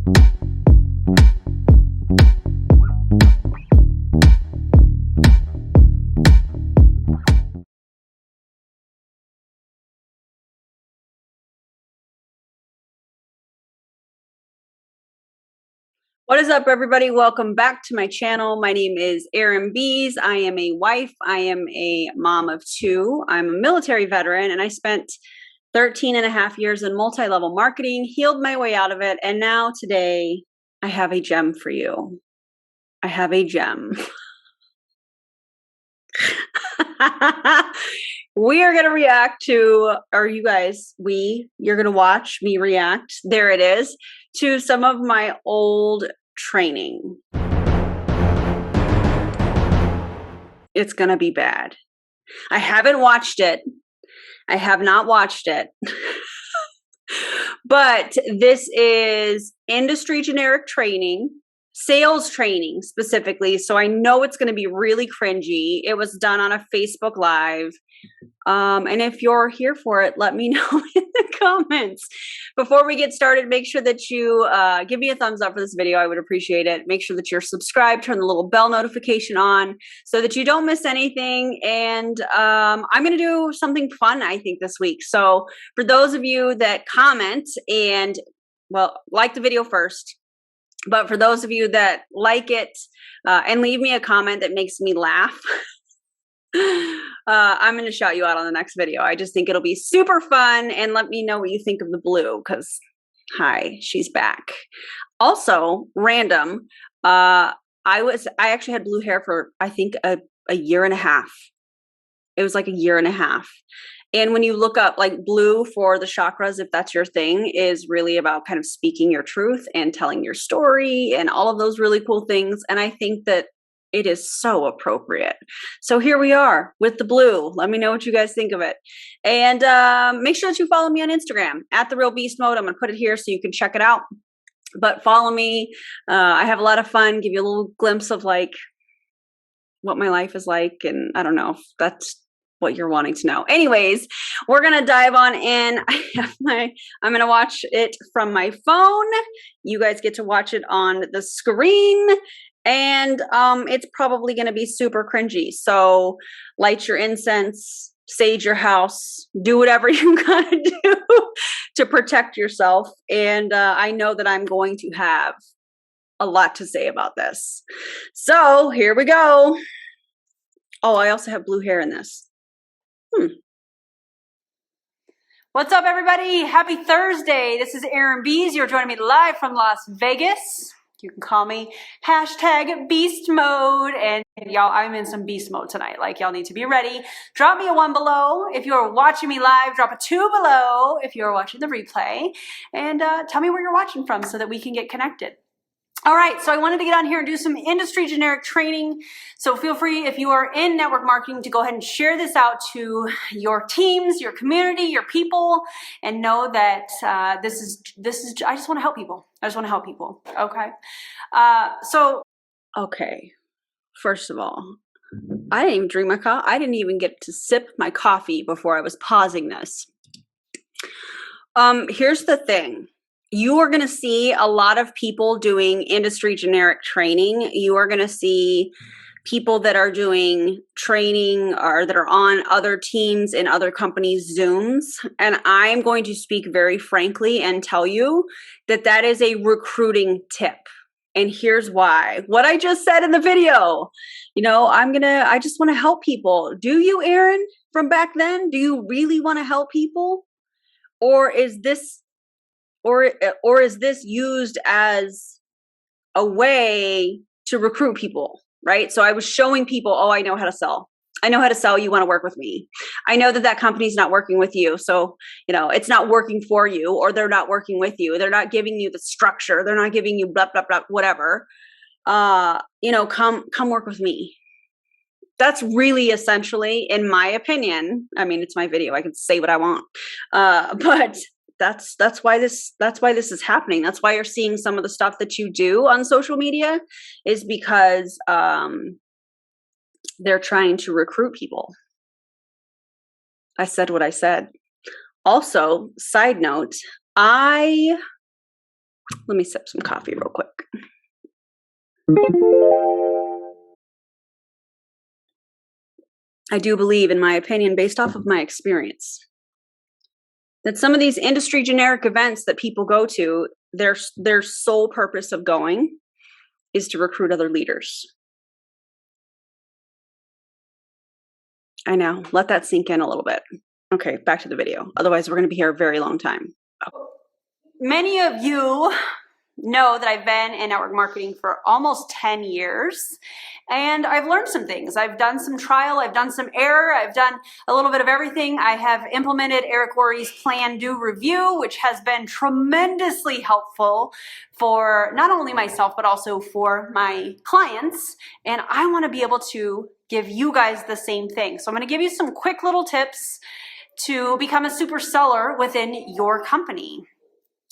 What is up, everybody? Welcome back to my channel. My name is Erin Bees. I am a wife. I am a mom of two. I'm a military veteran, and I spent 13 and a half years in multi-level marketing, healed my way out of it, and now today I have a gem for you. I have a gem. We are going to react to, or you guys, you're going to watch me react, there it is, to some of my old training. It's going to be bad. I haven't watched it. I have not watched it. But this is industry generic training, sales training specifically. So I know it's going to be really cringy. It was done on a Facebook Live. And if you're here for it, let me know in the comments. Before we get started, make sure that you give me a thumbs up for this video. I would appreciate it. Make sure that you're subscribed, turn the little bell notification on so that you don't miss anything. And I'm going to do something fun, I think, this week. So for those of you that comment and, well, like the video first, but for those of you that like it and leave me a comment that makes me laugh, I'm going to shout you out on the next video. I just think it'll be super fun, and let me know what you think of the blue, because hi, she's back. Also, random, I actually had blue hair for, I think, a year and a half. It was like a year and a half. And when you look up like blue for the chakras, if that's your thing, is really about kind of speaking your truth and telling your story and all of those really cool things. And I think that it is so appropriate. So here we are with the blue. Let me know what you guys think of it. And make sure that you follow me on Instagram at The Real Beast Mode. I'm going to put it here so you can check it out. But follow me. I have a lot of fun, give you a little glimpse of like what my life is like. And I don't know if that's what you're wanting to know. Anyways, we're going to dive on in. I'm going to watch it from my phone. You guys get to watch it on the screen. And it's probably going to be super cringy. So light your incense, sage your house, do whatever you got to do to protect yourself. And I know that I'm going to have a lot to say about this. So here we go. Oh, I also have blue hair in this. What's up, everybody? Happy Thursday. This is Erin Bees. You're joining me live from Las Vegas. You can call me #beast mode. And y'all, I'm in some beast mode tonight. Like, y'all need to be ready. Drop me a 1 below if you're watching me live. Drop a 2 below if you're watching the replay. And tell me where you're watching from so that we can get connected. All right, so I wanted to get on here and do some industry generic training. So feel free, if you are in network marketing, to go ahead and share this out to your teams, your community, your people, and know that this is. I just want to help people. I just want to help people. Okay. Okay. First of all, I didn't even drink my coffee. I didn't even get to sip my coffee before I was pausing this. Here's the thing. You are going to see a lot of people doing industry generic training. You are going to see people that are doing training or that are on other teams in other companies' Zooms. And I'm going to speak very frankly and tell you that that is a recruiting tip. And here's why. What I just said in the video, you know, I just want to help people. Do you, Erin, from back then? Do you really want to help people? Or is this used as a way to recruit people, right? So I was showing people, oh, I know how to sell. I know how to sell. You want to work with me. I know that that company's not working with you. So, you know, it's not working for you, or they're not working with you. They're not giving you the structure. They're not giving you blah, blah, blah, whatever. You know, come work with me. That's really essentially, in my opinion, I mean, it's my video. I can say what I want. But that's why this is happening. That's why you're seeing some of the stuff that you do on social media, is because they're trying to recruit people. I said what I said. Also, side note, I Let me sip some coffee real quick. I do believe, in my opinion, based off of my experience, that some of these industry generic events that people go to, their sole purpose of going is to recruit other leaders. I know. Let that sink in a little bit. Okay, back to the video. Otherwise, we're going to be here a very long time. Many of you know that I've been in network marketing for almost 10 years, and I've learned some things. I've done some trial, I've done some error, I've done a little bit of everything. I have implemented Eric Worre's Plan, Do, Review, which has been tremendously helpful for not only myself, but also for my clients. And I want to be able to give you guys the same thing. So I'm going to give you some quick little tips to become a super seller within your company.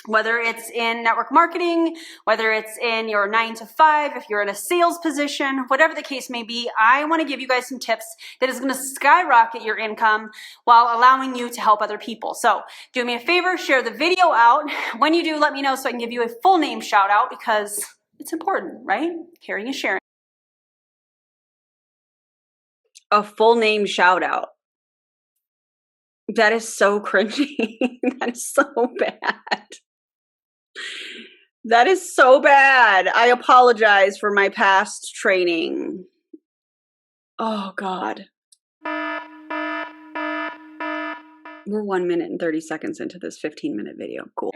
Whether it's in network marketing, whether it's in your 9 to 5, if you're in a sales position, whatever the case may be, I want to give you guys some tips that is going to skyrocket your income while allowing you to help other people. So do me a favor, share the video out. When you do, let me know so I can give you a full name shout out, because it's important, right? Caring is sharing. A full name shout out. That is so cringy. That is so bad. That is so bad. I apologize for my past training. Oh, God. We're 1 minute and 30 seconds into this 15-minute video. Cool.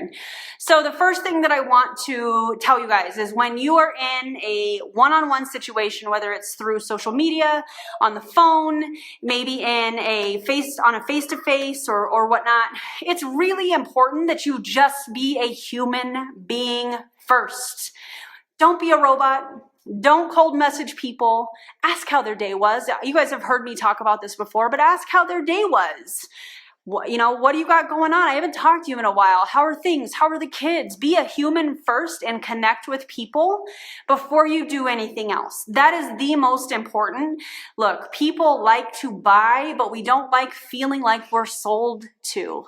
So the first thing that I want to tell you guys is when you are in a one-on-one situation, whether it's through social media, on the phone, maybe in a face-to-face or whatnot, it's really important that you just be a human being first. Don't be a robot. Don't cold message people. Ask how their day was. You guys have heard me talk about this before, but ask how their day was. What do you got going on? I haven't talked to you in a while. How are things? How are the kids? Be a human first and connect with people before you do anything else. That is the most important. Look, people like to buy, but we don't like feeling like we're sold to.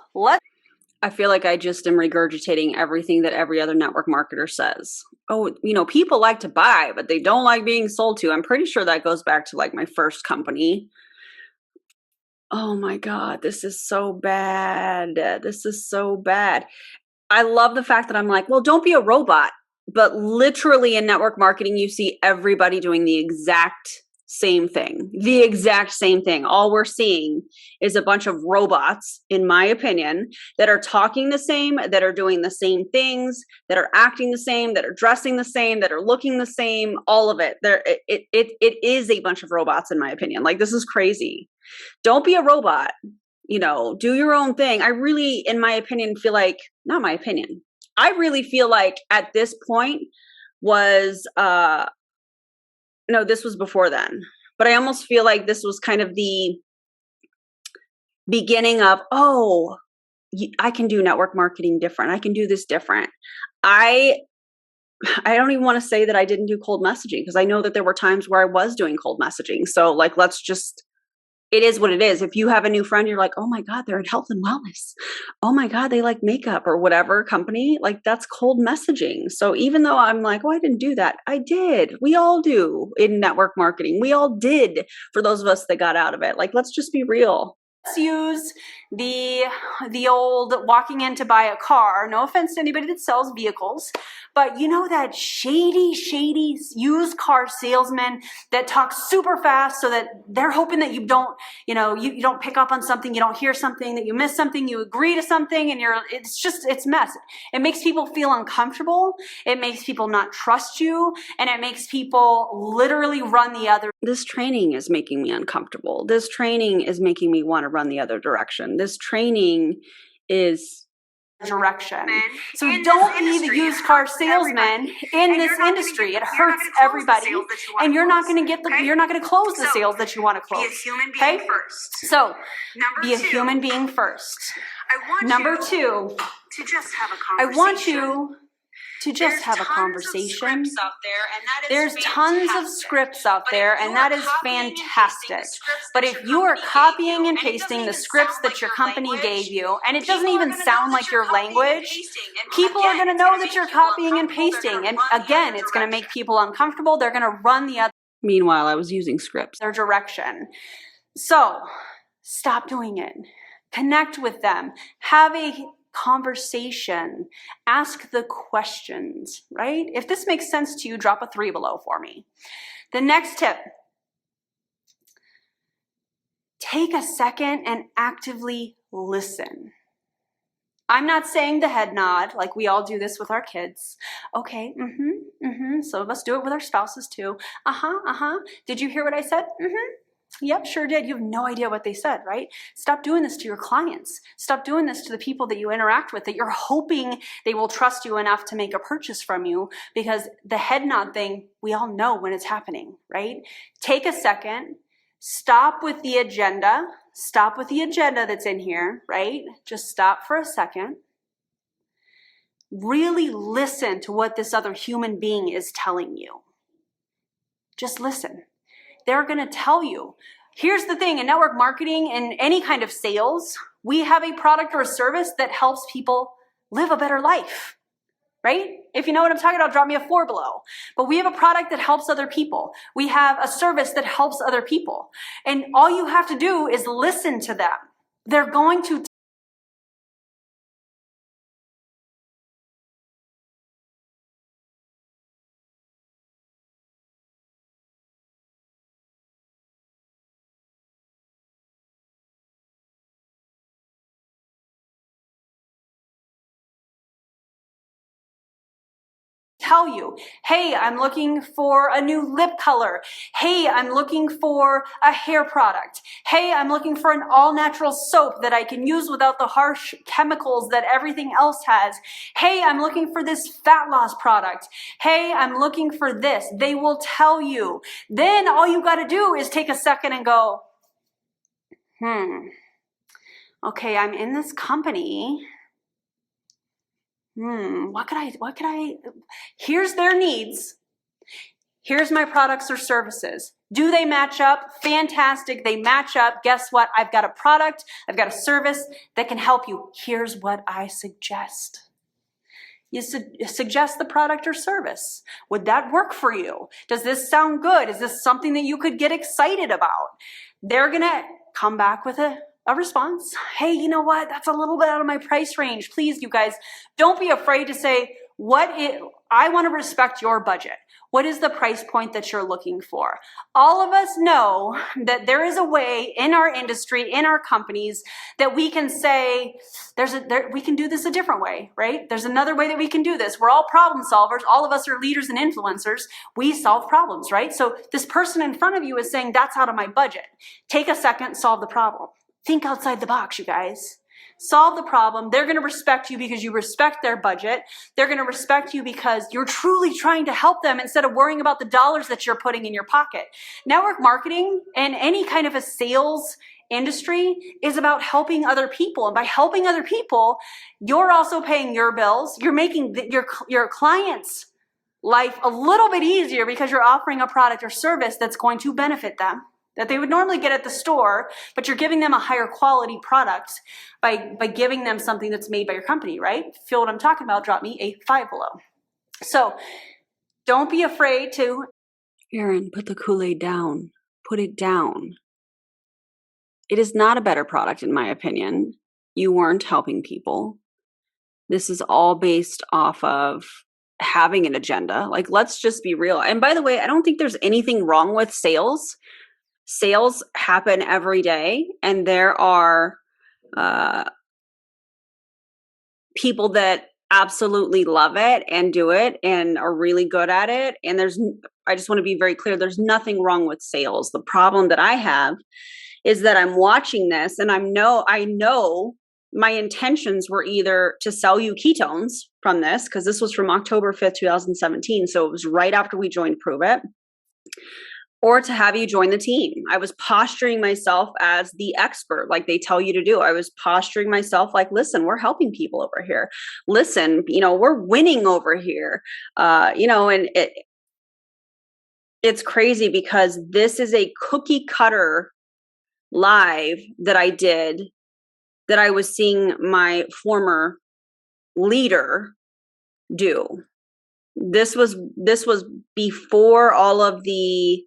I feel like I just am regurgitating everything that every other network marketer says. Oh, people like to buy, but they don't like being sold to. I'm pretty sure that goes back to like my first company. Oh my God, this is so bad. This is so bad. I love the fact that I'm like, well, don't be a robot. But literally in network marketing, you see everybody doing the exact same thing. The exact same thing. All we're seeing is a bunch of robots, in my opinion, that are talking the same, that are doing the same things, that are acting the same, that are dressing the same, that are looking the same, all of it. It is a bunch of robots, in my opinion. Like, this is crazy. Don't be a robot, do your own thing. I really, in my opinion, feel like, not my opinion, I really feel like at this point was, no, this was before then, but I almost feel like this was kind of the beginning of, oh, I can do network marketing different. I can do this different. I don't even want to say that I didn't do cold messaging, because I know that there were times where I was doing cold messaging. So like, it is what it is. If you have a new friend, you're like, oh my God, they're in health and wellness. Oh my God, they like makeup or whatever company. Like, that's cold messaging. So even though I'm like, oh, I didn't do that. I did. We all do in network marketing. We all did, for those of us that got out of it. Like, let's just be real. Let's use the old walking in to buy a car. No offense to anybody that sells vehicles, but that shady used car salesman that talks super fast so that they're hoping that you don't, you don't pick up on something, you don't hear something, that you miss something, you agree to something, and it's mess. It makes people feel uncomfortable. It makes people not trust you, and it makes people literally run the other. This training is making me uncomfortable. This training is making me want to run the other direction. This training is direction. So don't be the used car salesman in this industry. It hurts everybody, and you're not going to close the sales that you want to close. Be a human being first. So be a human being first. Number two, to just have a conversation. I want you to just have a conversation. There's tons of scripts out there, and that is fantastic. But if you are copying and pasting the scripts that your company gave you, and it doesn't even sound like your language, people are going to know that you're copying and pasting. And again, it's going to make people uncomfortable. They're going to run the other. Meanwhile, I was using scripts. Their direction. So stop doing it. Connect with them. Have a conversation. Ask the questions, right? If this makes sense to you, drop a 3 below for me. The next tip. Take a second and actively listen. I'm not saying the head nod, like we all do this with our kids. Okay, Some of us do it with our spouses too. Did you hear what I said? Yep, sure did. You have no idea what they said, right? Stop doing this to your clients. Stop doing this to the people that you interact with, that you're hoping they will trust you enough to make a purchase from you, because the head nod thing, we all know when it's happening, right? Take a second. Stop with the agenda. Stop with the agenda that's in here, right? Just stop for a second. Really listen to what this other human being is telling you. Just listen. They're going to tell you. Here's the thing, in network marketing and any kind of sales, we have a product or a service that helps people live a better life, right? If you know what I'm talking about, drop me a 4 below. But we have a product that helps other people. We have a service that helps other people. And all you have to do is listen to them. They're going to tell you, hey, I'm looking for a new lip color. Hey, I'm looking for a hair product. Hey, I'm looking for an all-natural soap that I can use without the harsh chemicals that everything else has. Hey, I'm looking for this fat loss product. Hey, I'm looking for this. They will tell you. Then all you got to do is take a second and go, okay, I'm in this company. What could I, here's their needs. Here's my products or services. Do they match up? Fantastic. They match up. Guess what? I've got a product. I've got a service that can help you. Here's what I suggest. You suggest the product or service. Would that work for you? Does this sound good? Is this something that you could get excited about? They're going to come back with a response. Hey, you know what? That's a little bit out of my price range. Please, you guys, don't be afraid to say, I want to respect your budget. What is the price point that you're looking for? All of us know that there is a way in our industry, in our companies, that we can say, we can do this a different way, right? There's another way that we can do this. We're all problem solvers. All of us are leaders and influencers. We solve problems, right? So this person in front of you is saying, that's out of my budget. Take a second, solve the problem. Think outside the box, you guys. Solve the problem. They're going to respect you because you respect their budget. They're going to respect you because you're truly trying to help them instead of worrying about the dollars that you're putting in your pocket. Network marketing and any kind of a sales industry is about helping other people. And by helping other people, you're also paying your bills. You're making your clients' life a little bit easier because you're offering a product or service that's going to benefit them, that they would normally get at the store, but you're giving them a higher quality product by giving them something that's made by your company, right? Feel what I'm talking about? Drop me a 5 below. So don't be afraid to... Erin, put the Kool-Aid down. Put it down. It is not a better product, in my opinion. You weren't helping people. This is all based off of having an agenda. Like, let's just be real. And by the way, I don't think there's anything wrong with sales. Sales happen every day, and there are people that absolutely love it and do it and are really good at it. And I just want to be very clear, there's nothing wrong with sales. The problem that I have is that I'm watching this and I know my intentions were either to sell you ketones from this, because this was from October 5th, 2017. So it was right after we joined Pruvit. or to have you join the team. I was posturing myself as the expert, like they tell you to do. I was posturing myself like, listen, we're helping people over here. Listen, we're winning over here. And it's crazy because this is a cookie cutter live that I did, that I was seeing my former leader do. This was before all of the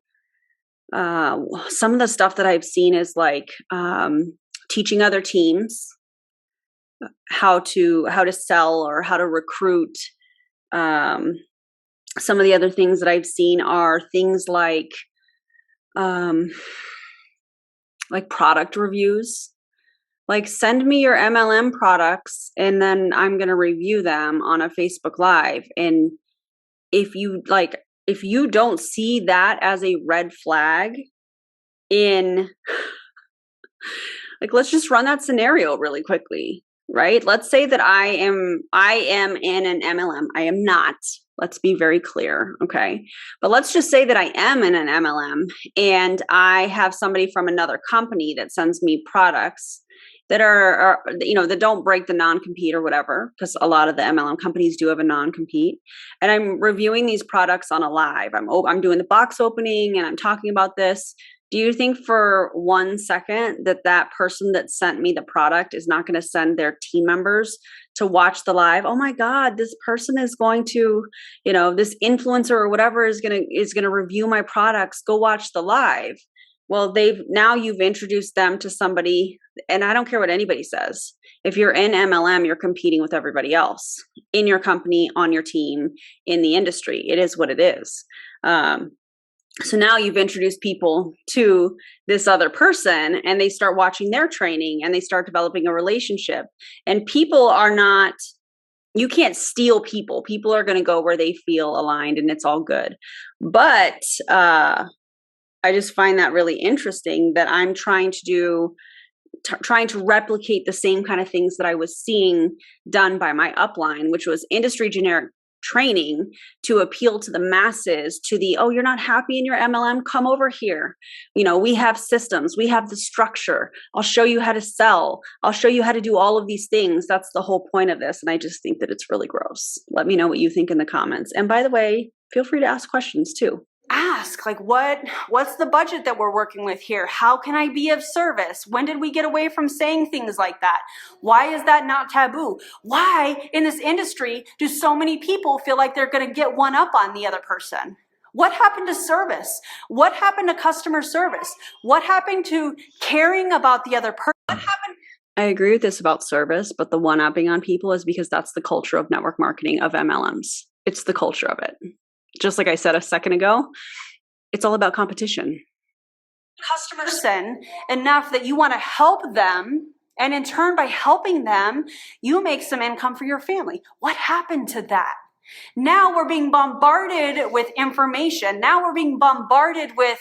some of the stuff that I've seen is like teaching other teams how to sell or how to recruit. Some of the other things that I've seen are things like product reviews. Like, send me your MLM products and then I'm going to review them on a Facebook Live. And if you don't see that as a red flag in, like, let's just run that scenario really quickly, right? Let's say that I am in an MLM. I am not. Let's be very clear, okay? But let's just say that I am in an MLM and I have somebody from another company that sends me products that are that don't break the non-compete or whatever, because a lot of the MLM companies do have a non-compete. And I'm reviewing these products on a live. I'm doing the box opening and I'm talking about this. Do you think for 1 second that person that sent me the product is not going to send their team members to watch the live? Oh my God, this person is going to, this influencer or whatever is going to review my products. Go watch the live. Well, you've introduced them to somebody, and I don't care what anybody says. If you're in MLM, you're competing with everybody else in your company, on your team, in the industry. It is what it is. So now you've introduced people to this other person and they start watching their training and they start developing a relationship. And people are not, you can't steal people. People are going to go where they feel aligned and it's all good. But I just find that really interesting that I'm trying to replicate the same kind of things that I was seeing done by my upline, which was industry generic training to appeal to the masses, to the, oh, you're not happy in your MLM? Come over here. We have systems, we have the structure. I'll show you how to sell. I'll show you how to do all of these things. That's the whole point of this. And I just think that it's really gross. Let me know what you think in the comments. And by the way, feel free to ask questions too. Ask, like, what's the budget that we're working with here? How can I be of service? When did we get away from saying things like that? Why is that not taboo? Why in this industry do so many people feel like they're going to get one up on the other person? What happened to service? What happened to customer service? What happened to caring about the other person? What happened? I agree with this about service, but the one-upping on people is because that's the culture of network marketing, of MLMs. It's the culture of it. Just like I said a second ago, it's all about competition. Customers enough that you want to help them, and in turn, by helping them, you make some income for your family. What happened to that? Now we're being bombarded with information. Now we're being bombarded with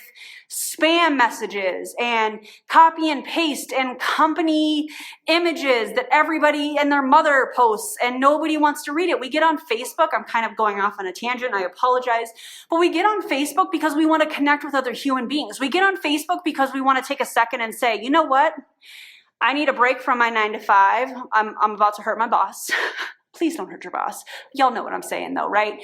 spam messages and copy and paste and company images that everybody and their mother posts and nobody wants to read it. We get on Facebook. I'm kind of going off on a tangent. I apologize. But we get on Facebook because we want to connect with other human beings. We get on Facebook because we want to take a second and say, you know what? I need a break from my 9 to 5. I'm about to hurt my boss. Please don't hurt your boss. Y'all know what I'm saying though, right?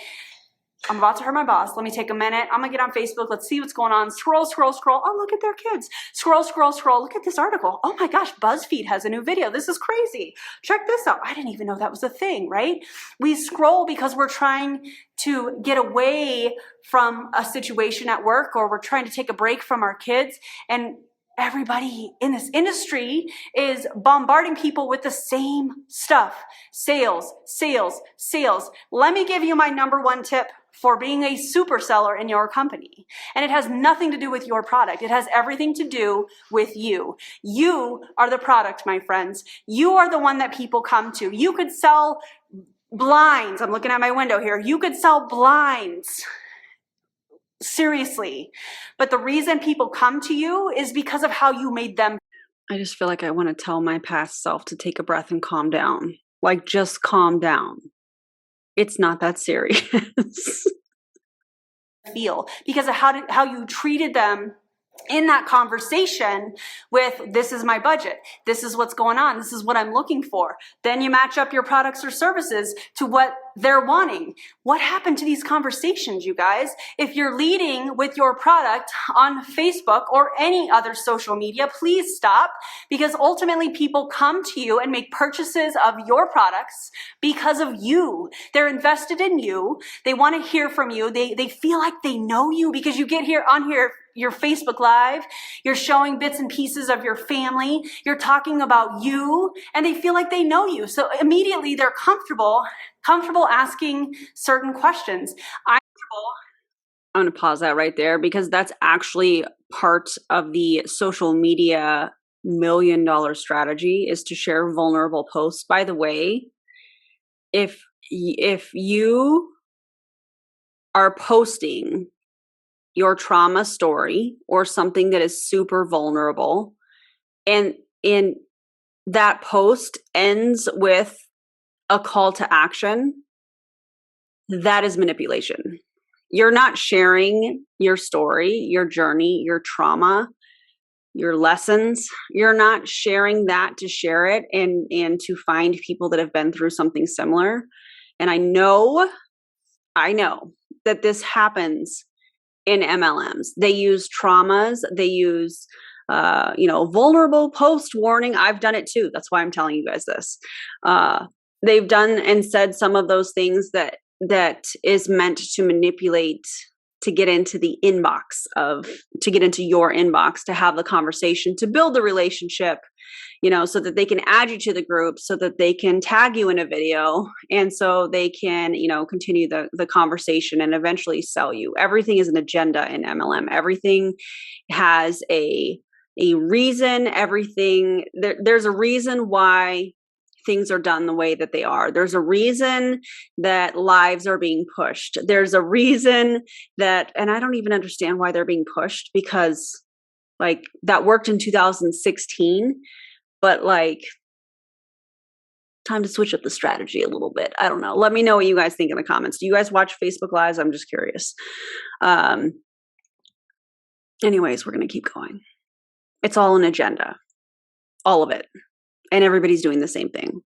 I'm about to hurt my boss. Let me take a minute. I'm gonna get on Facebook. Let's see what's going on. Scroll, scroll, scroll. Oh, look at their kids. Scroll, scroll, scroll. Look at this article. Oh my gosh, BuzzFeed has a new video. This is crazy. Check this out. I didn't even know that was a thing, right? We scroll because we're trying to get away from a situation at work, or we're trying to take a break from our kids, and everybody in this industry is bombarding people with the same stuff. Sales, sales, sales. Let me give you my number one tip for being a super seller in your company. And it has nothing to do with your product. It has everything to do with you. You are the product, my friends. You are the one that people come to. You could sell blinds. I'm looking at my window here. You could sell blinds. Seriously. But the reason people come to you is because of how you made them. I just feel like I want to tell my past self to take a breath and calm down. Like, just calm down. It's not that serious. feel because of how you treated them in that conversation with, this is my budget, this is what's going on, this is what I'm looking for. Then you match up your products or services to what they're wanting. What happened to these conversations, you guys? If you're leading with your product on Facebook or any other social media, please stop, because ultimately people come to you and make purchases of your products because of you. They're invested in you. They want to hear from you. They feel like they know you because you get here on here, your Facebook Live, you're showing bits and pieces of your family, you're talking about you, and they feel like they know you. So immediately they're comfortable asking certain questions. I'm going to pause that right there, because that's actually part of the social media $1 million strategy, is to share vulnerable posts. By the way, if you are posting your trauma story or something that is super vulnerable, and in that post ends with a call to action, that is manipulation. You're not sharing your story, your journey, your trauma, your lessons. You're not sharing that to share it and to find people that have been through something similar. And I know that this happens in MLMs. They use traumas. They use, vulnerable post warning. I've done it too. That's why I'm telling you guys this. They've done and said some of those things that is meant to manipulate, to get into the inbox to get into your inbox, to have the conversation, to build the relationship, so that they can add you to the group, so that they can tag you in a video, and so they can, continue the conversation and eventually sell you. Everything is an agenda in MLM. Everything has a reason. Everything, there's a reason why things are done the way that they are. There's a reason that lives are being pushed. There's a reason that, and I don't even understand why they're being pushed, because that worked in 2016, but time to switch up the strategy a little bit. I don't know. Let me know what you guys think in the comments. Do you guys watch Facebook Lives? I'm just curious. Anyways, we're going to keep going. It's all an agenda. All of it. And everybody's doing the same thing.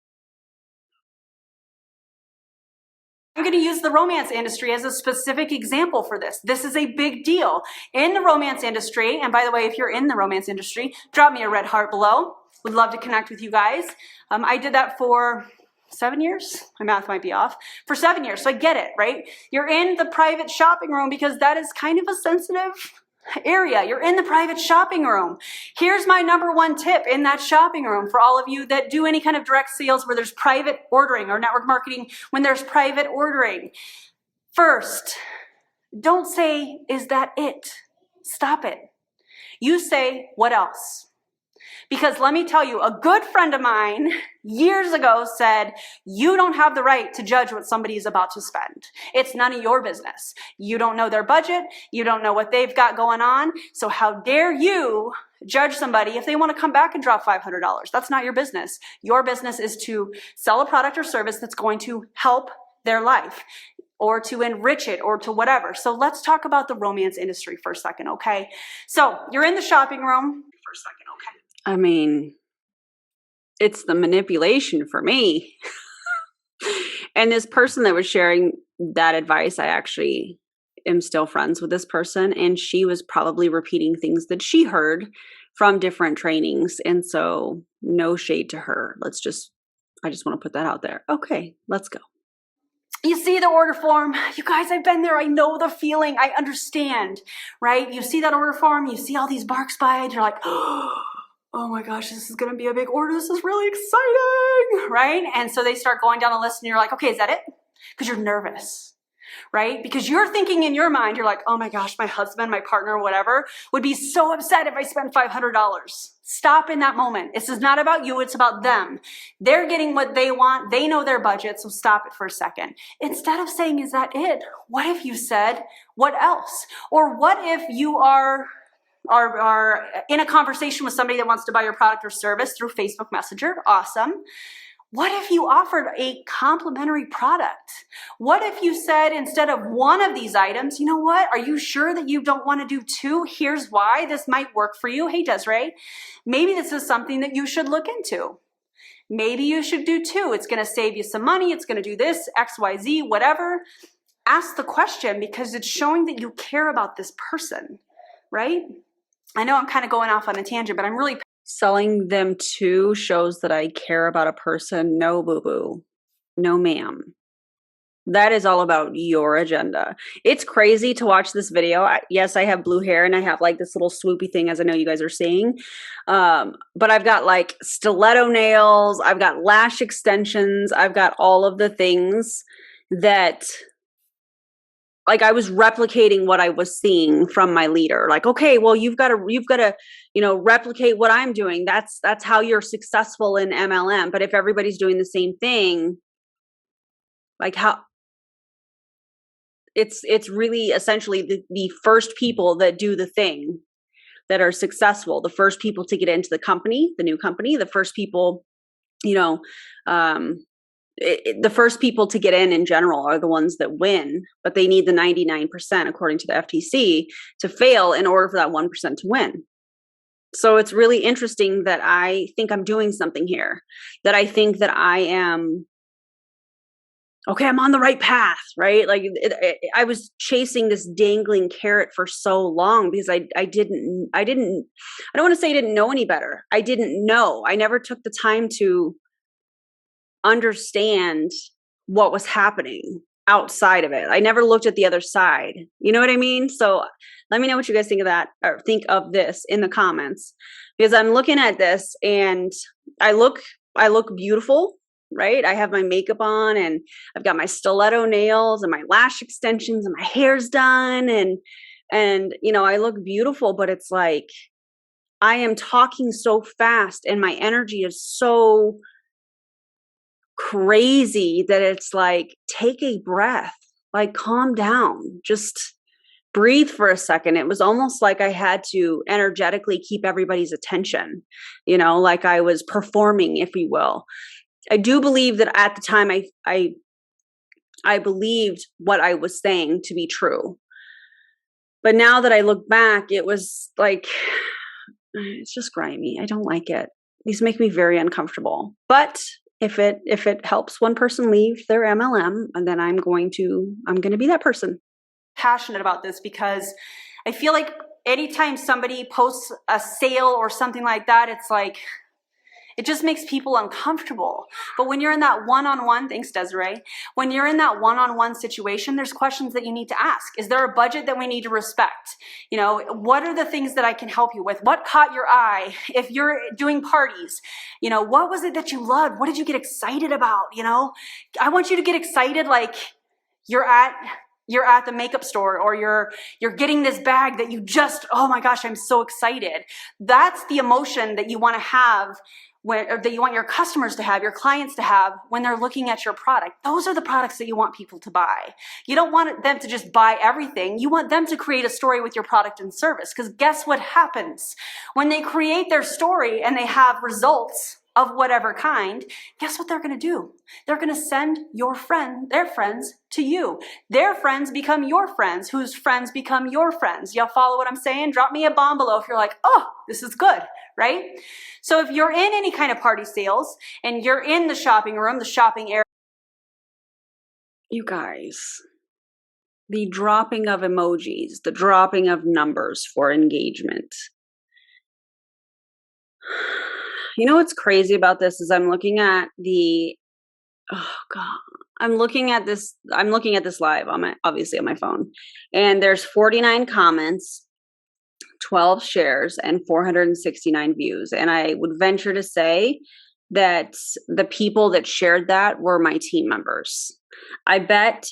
I'm going to use the romance industry as a specific example for this. This is a big deal in the romance industry. And by the way, if you're in the romance industry, drop me a red heart below. Would love to connect with you guys. I did that for 7 years. My math might be off. For 7 years. So I get it, right? You're in the private shopping room because that is kind of a sensitive area. You're in the private shopping room. Here's my number one tip in that shopping room for all of you that do any kind of direct sales where there's private ordering, or network marketing when there's private ordering. First, don't say, "Is that it?" Stop it. You say, "What else?" Because let me tell you, a good friend of mine years ago said, you don't have the right to judge what somebody is about to spend. It's none of your business. You don't know their budget. You don't know what they've got going on. So how dare you judge somebody if they want to come back and drop $500? That's not your business. Your business is to sell a product or service that's going to help their life, or to enrich it, or to whatever. So let's talk about the romance industry for a second, okay? So you're in the shopping room for a second, okay? I mean, it's the manipulation for me. And this person that was sharing that advice, I actually am still friends with this person, and she was probably repeating things that she heard from different trainings. And so no shade to her. I just want to put that out there. Okay, let's go. You see the order form. You guys, I've been there. I know the feeling. I understand, right? You see that order form. You see all these marks by it. You're like, oh my gosh, this is going to be a big order. This is really exciting, right? And so they start going down the list and you're like, okay, is that it? Because you're nervous, right? Because you're thinking in your mind, you're like, oh my gosh, my husband, my partner, whatever, would be so upset if I spent $500. Stop in that moment. This is not about you. It's about them. They're getting what they want. They know their budget. So stop it for a second. Instead of saying, is that it? What if you said, what else? Or what if you are in a conversation with somebody that wants to buy your product or service through Facebook Messenger? Awesome. What if you offered a complimentary product? What if you said, instead of one of these items, you know what? Are you sure that you don't want to do two? Here's why. This might work for you. Hey, Desiree, maybe this is something that you should look into. Maybe you should do two. It's going to save you some money. It's going to do this, X, Y, Z, whatever. Ask the question, because it's showing that you care about this person, right? I know I'm kind of going off on a tangent, but I'm really selling them to shows that I care about a person. No, boo-boo. No, ma'am. That is all about your agenda. It's crazy to watch this video. Yes, I have blue hair and I have like this little swoopy thing, as I know you guys are seeing. But I've got like stiletto nails. I've got lash extensions. I've got all of the things that, like, I was replicating what I was seeing from my leader. Like, okay, well, you've got to, replicate what I'm doing. That's how you're successful in MLM. But if everybody's doing the same thing, like, how it's really essentially the first people that do the thing that are successful, the first people to get into the company, the new company, the first people, the first people to get in general are the ones that win, but they need the 99%, according to the FTC, to fail in order for that 1% to win. So it's really interesting that I think I'm doing something here, that I think that I am, okay, I'm on the right path, right? Like I was chasing this dangling carrot for so long because I don't want to say I didn't know any better. I didn't know. I never took the time to understand what was happening outside of it. I never looked at the other side. You know what I mean? So let me know what you guys think of that, or think of this in the comments, because I'm looking at this and I look beautiful, right? I have my makeup on and I've got my stiletto nails and my lash extensions and my hair's done and I look beautiful, but it's like I am talking so fast and my energy is so crazy that it's like, take a breath, like calm down, just breathe for a second. It was almost like I had to energetically keep everybody's attention, like I was performing, if you will. I do believe that at the time I believed what I was saying to be true. But now that I look back, it was like, it's just grimy. I don't like it. These make me very uncomfortable. But if it helps one person leave their MLM, and then I'm going to be that person. Passionate about this because I feel like anytime somebody posts a sale or something like that, it's like, it just makes people uncomfortable. But when you're in that one-on-one, thanks Desiree, when you're in that one-on-one situation, there's questions that you need to ask. Is there a budget that we need to respect? What are the things that I can help you with? What caught your eye? If you're doing parties, what was it that you loved? What did you get excited about? I want you to get excited like you're at the makeup store, or you're getting this bag that you just, oh my gosh, I'm so excited. That's the emotion that you want to have that you want your customers to have, your clients to have when they're looking at your product. Those are the products that you want people to buy. You don't want them to just buy everything. You want them to create a story with your product and service, because guess what happens? When they create their story and they have results of whatever kind, guess what they're going to do? They're going to send their friends to you. Their friends become your friends, whose friends become your friends. Y'all follow what I'm saying? Drop me a bomb below if you're like, oh, this is good, right? So if you're in any kind of party sales and you're in the shopping room, the shopping area. You guys, the dropping of emojis, the dropping of numbers for engagement. What's crazy about this is I'm looking at this live obviously on my phone, and there's 49 comments, 12 shares, and 469 views. And I would venture to say that the people that shared that were my team members. I bet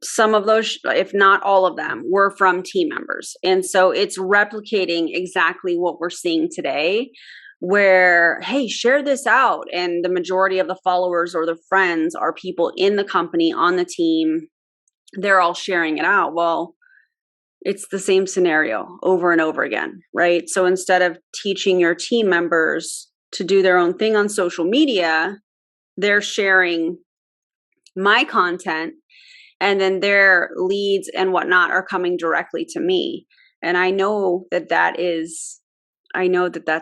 some of those, if not all of them, were from team members. And so it's replicating exactly what we're seeing today, where, hey, share this out. And the majority of the followers or the friends are people in the company, on the team. They're all sharing it out. Well, it's the same scenario over and over again, right? So instead of teaching your team members to do their own thing on social media, they're sharing my content, and then their leads and whatnot are coming directly to me. And I know that that's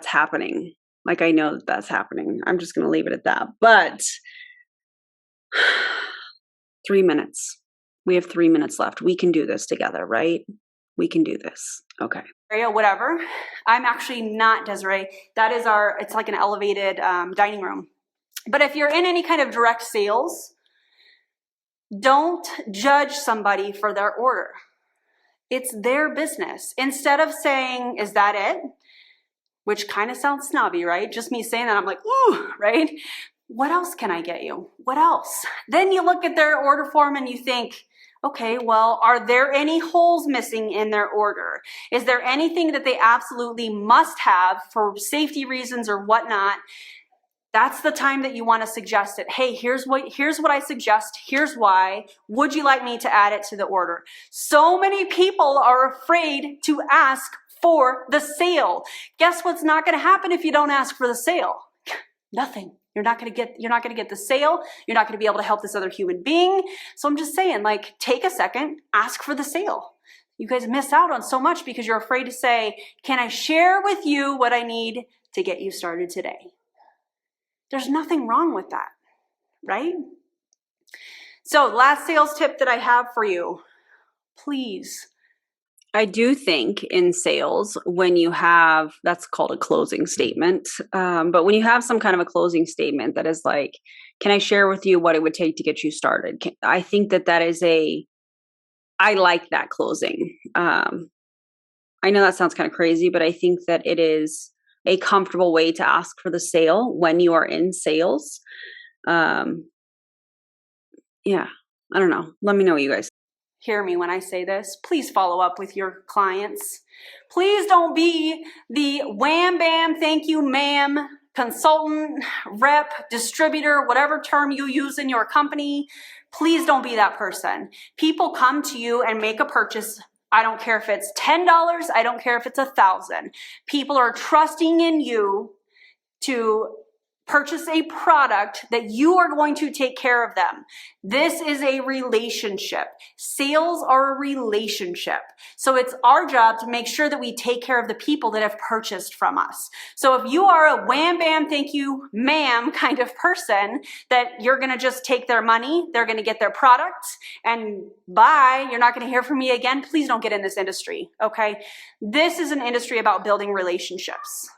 happening. Like, I know that that's happening. I'm just going to leave it at that. But 3 minutes. We have 3 minutes left. We can do this together, right? We can do this. Okay. Whatever. I'm actually not Desiree. That is it's like an elevated dining room. But if you're in any kind of direct sales, don't judge somebody for their order. It's their business. Instead of saying, is that it? Which kind of sounds snobby, right? Just me saying that, I'm like, ooh, right? What else can I get you? What else? Then you look at their order form and you think, okay, well, are there any holes missing in their order? Is there anything that they absolutely must have for safety reasons or whatnot? That's the time that you want to suggest it. Hey, here's what I suggest. Here's why. Would you like me to add it to the order? So many people are afraid to ask for the sale. Guess what's not going to happen if you don't ask for the sale? Nothing. You're not going to get the sale. You're not going to be able to help this other human being. So I'm just saying, like, take a second, ask for the sale. You guys miss out on so much because you're afraid to say, can I share with you what I need to get you started today? There's nothing wrong with that, right? So last sales tip that I have for you, please. I do think in sales, when you have, that's called a closing statement. But when you have some kind of a closing statement that is like, can I share with you what it would take to get you started? I think that is I like that closing. I know that sounds kind of crazy, but I think that it is a comfortable way to ask for the sale when you are in sales. Yeah, I don't know. Let me know what you guys hear me when I say this. Please follow up with your clients. Please don't be the wham bam, thank you, ma'am, consultant, rep, distributor, whatever term you use in your company. Please don't be that person. People come to you and make a purchase. I don't care if it's $10. I don't care if it's $1,000. People are trusting in you to purchase a product that you are going to take care of them. This is a relationship. Sales are a relationship. So it's our job to make sure that we take care of the people that have purchased from us. So if you are a wham bam, thank you, ma'am kind of person that you're going to just take their money, they're going to get their product and bye, you're not going to hear from me again, please don't get in this industry, okay? This is an industry about building relationships.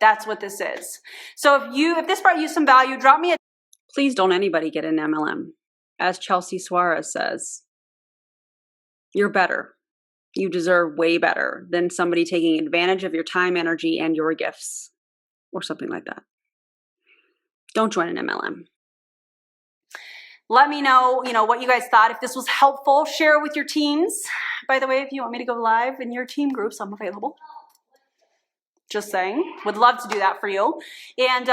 That's what this is. So if this brought you some value, drop me a... Please don't anybody get an MLM. As Chelsea Suarez says, you're better. You deserve way better than somebody taking advantage of your time, energy, and your gifts, or something like that. Don't join an MLM. Let me know, what you guys thought. If this was helpful, share it with your teams. By the way, if you want me to go live in your team groups, I'm available. Just saying. Would love to do that for you. And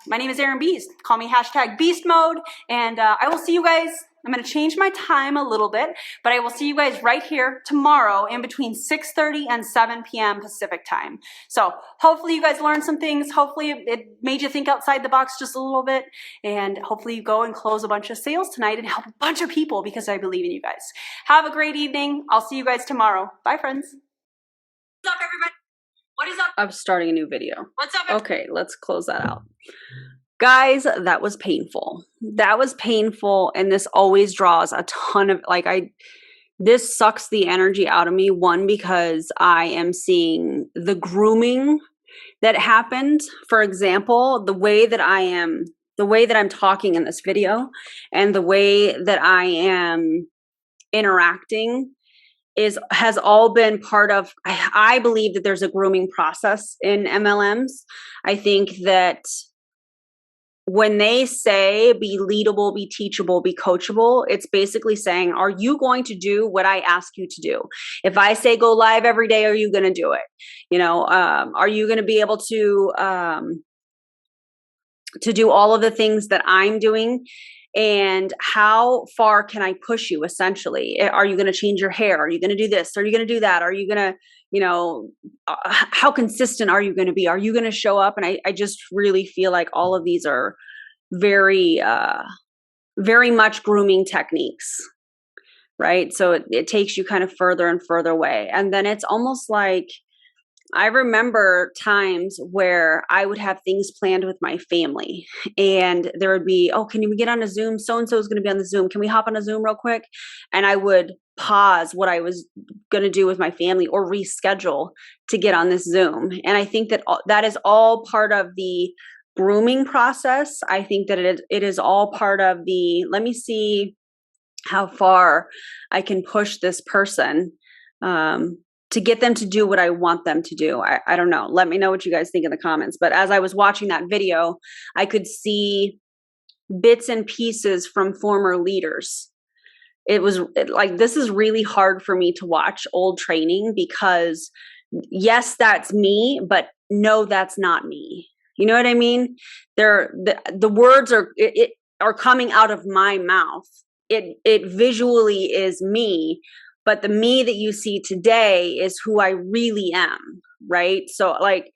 my name is Erin Beast. Call me #Beast Mode. And I will see you guys. I'm going to change my time a little bit, but I will see you guys right here tomorrow in between 6:30 and 7 p.m. Pacific time. So hopefully you guys learned some things. Hopefully it made you think outside the box just a little bit. And hopefully you go and close a bunch of sales tonight and help a bunch of people because I believe in you guys. Have a great evening. I'll see you guys tomorrow. Bye, friends. What's up, everybody? What is up? I'm starting a new video. What's up? Okay, let's close that out. Guys, that was painful. That was painful. And this always draws a ton of, this sucks the energy out of me. One, because I am seeing the grooming that happened. For example, the way that I'm talking in this video and the way that I am interacting has all been part of, I believe that there's a grooming process in MLMs. I think that when they say be leadable, be teachable, be coachable, it's basically saying, are you going to do what I ask you to do? If I say go live every day, are you going to do it? Are you going to be able to do all of the things that I'm doing? And how far can I push you, essentially? Are you going to change your hair? Are you going to do this? Are you going to do that? Are you going to, how consistent are you going to be? Are you going to show up? And I just really feel like all of these are very, very much grooming techniques, right? So it takes you kind of further and further away. And then it's almost like, I remember times where I would have things planned with my family and there would be, oh, can we get on a Zoom? So-and-so is going to be on the Zoom. Can we hop on a Zoom real quick? And I would pause what I was going to do with my family or reschedule to get on this Zoom. And I think that that is all part of the grooming process. I think that it is all part of the, let me see how far I can push this person, to get them to do what I want them to do. I don't know. Let me know what you guys think in the comments. But as I was watching that video, I could see bits and pieces from former leaders. It was like, this is really hard for me to watch old training because yes, that's me, but no, that's not me. You know what I mean? The words are coming out of my mouth. It visually is me, but the me that you see today is who I really am, right? So like,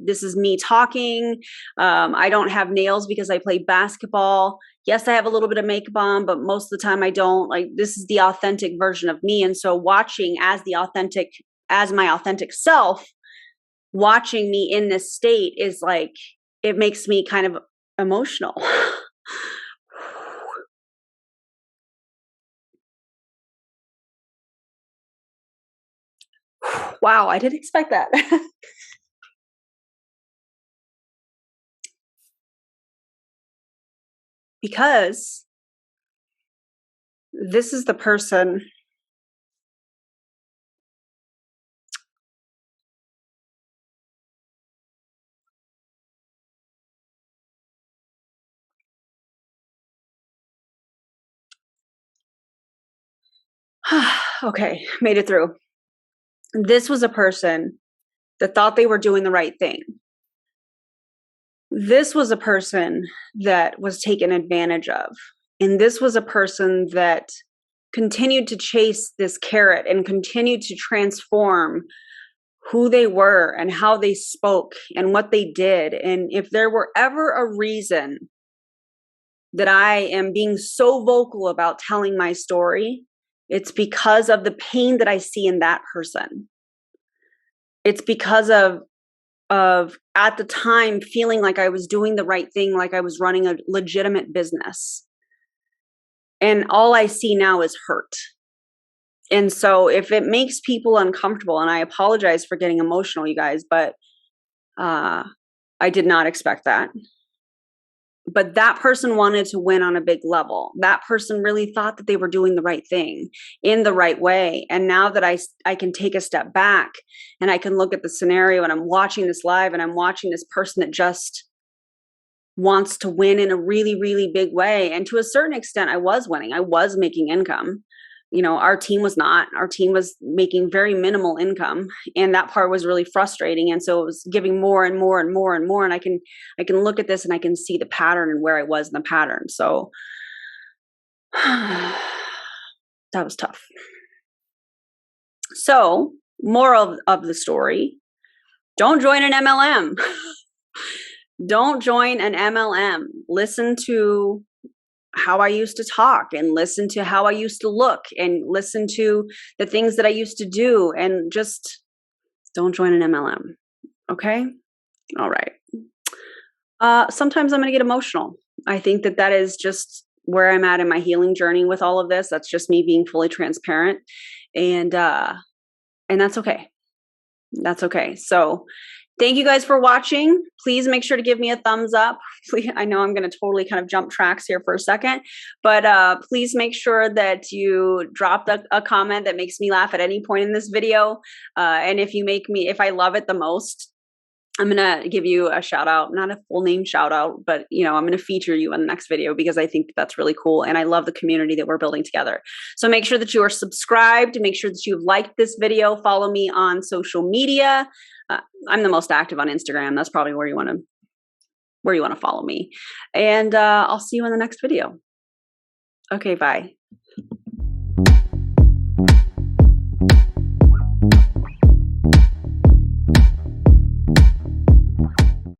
this is me talking. I don't have nails because I play basketball. Yes, I have a little bit of makeup on, but most of the time I don't. Like, this is the authentic version of me. And so watching as my authentic self, watching me in this state is like, it makes me kind of emotional. Wow, I didn't expect that. Because this is the person okay, made it through. This was a person that thought they were doing the right thing. This was a person that was taken advantage of. And this was a person that continued to chase this carrot and continued to transform who they were and how they spoke and what they did. And if there were ever a reason that I am being so vocal about telling my story, it's because of the pain that I see in that person. It's because of at the time feeling like I was doing the right thing, like I was running a legitimate business. And all I see now is hurt. And so if it makes people uncomfortable, and I apologize for getting emotional, you guys, but I did not expect that. But that person wanted to win on a big level. That person really thought that they were doing the right thing in the right way. And now that I can take a step back and I can look at the scenario and I'm watching this live and I'm watching this person that just wants to win in a really, really big way. And to a certain extent, I was winning. I was making income. You know, our team was not. Our team was making very minimal income, and that part was really frustrating. And so it was giving more and more and more and more. And I can look at this and I can see the pattern and where I was in the pattern. So that was tough. So, moral of the story: don't join an MLM. Don't join an MLM. Listen to how I used to talk and listen to how I used to look and listen to the things that I used to do, and just don't join an MLM. Okay? All right. Sometimes I'm going to get emotional. I think that is just where I'm at in my healing journey with all of this. That's just me being fully transparent, and that's okay. That's okay. So thank you guys for watching. Please make sure to give me a thumbs up. Please, I know I'm going to totally kind of jump tracks here for a second, but please make sure that you drop a comment that makes me laugh at any point in this video. And if I love it the most, I'm going to give you a shout out, not a full name shout out, but I'm going to feature you in the next video because I think that's really cool. And I love the community that we're building together. So make sure that you are subscribed, make sure that you've liked this video, follow me on social media. I'm the most active on Instagram. That's probably where you want to follow me. And I'll see you in the next video. Okay, bye.